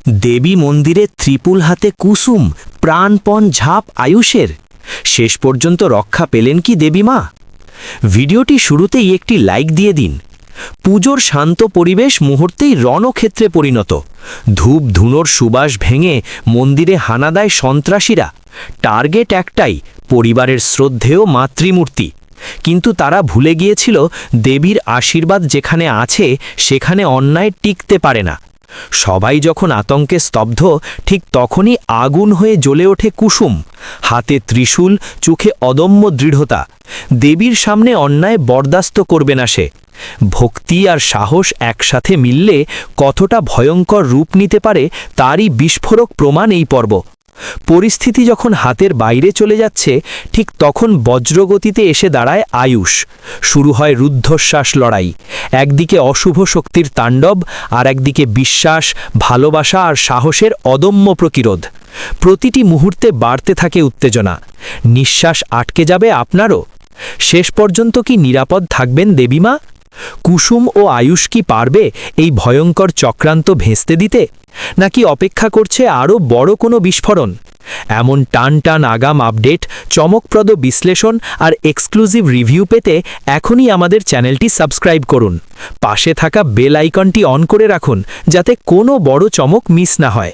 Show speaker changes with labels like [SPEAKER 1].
[SPEAKER 1] দেবী মন্দিরে ত্রিপুল হাতে কুসুম, প্রাণপণ ঝাঁপ আয়ুষের। শেষ পর্যন্ত রক্ষা পেলেন কি দেবী মা? ভিডিওটি শুরুতেই একটি লাইক দিয়ে দিন। পুজোর শান্ত পরিবেশ মুহূর্তেই রণক্ষেত্রে পরিণত। ধূপ ধুনোর সুবাস ভেঙে মন্দিরে হানা দেয় সন্ত্রাসীরা। টার্গেট একটাই, পরিবারের শ্রদ্ধেয় মাতৃমূর্তি। কিন্তু তারা ভুলে গিয়েছিল, দেবীর আশীর্বাদ যেখানে আছে সেখানে অন্যায় টিকতে পারে না। সবাই যখন আতঙ্কে স্তব্ধ, ঠিক তখনই আগুন হয়ে জ্বলে ওঠে কুসুম। হাতে ত্রিশূল, চোখে অদম্য দৃঢ়তা। দেবীর সামনে অন্যায় বরদাস্ত করবে না সে। ভক্তি আর সাহস একসাথে মিললে কতটা ভয়ঙ্কর রূপ নিতে পারে তারই বিস্ফোরক প্রমাণ এই পর্ব। পরিস্থিতি যখন হাতের বাইরে চলে যাচ্ছে, ঠিক তখন বজ্রগতিতে এসে দাঁড়ায় আয়ুষ। শুরু হয় রুদ্ধশ্বাস লড়াই। একদিকে অশুভ শক্তির তাণ্ডব, আর একদিকে বিশ্বাস, ভালোবাসা আর সাহসের অদম্য প্রতিরোধ। প্রতিটি মুহূর্তে বাড়তে থাকে উত্তেজনা। নিঃশ্বাস আটকে যাবে আপনারও। শেষ পর্যন্ত কি নিরাপদ থাকবেন দেবীমা? কুসুম ও আয়ুষ কি পারবে এই ভয়ঙ্কর চক্রান্ত ভেস্তে দিতে, নাকি অপেক্ষা করছে আরও বড় কোনো বিস্ফোরণ? এমন টান টান আগাম আপডেট, চমকপ্রদ বিশ্লেষণ আর এক্সক্লুসিভ রিভিউ পেতে এখনই আমাদের চ্যানেলটি সাবস্ক্রাইব করুন। পাশে থাকা বেল আইকনটি অন করে রাখুন, যাতে কোনো বড় চমক মিস না হয়।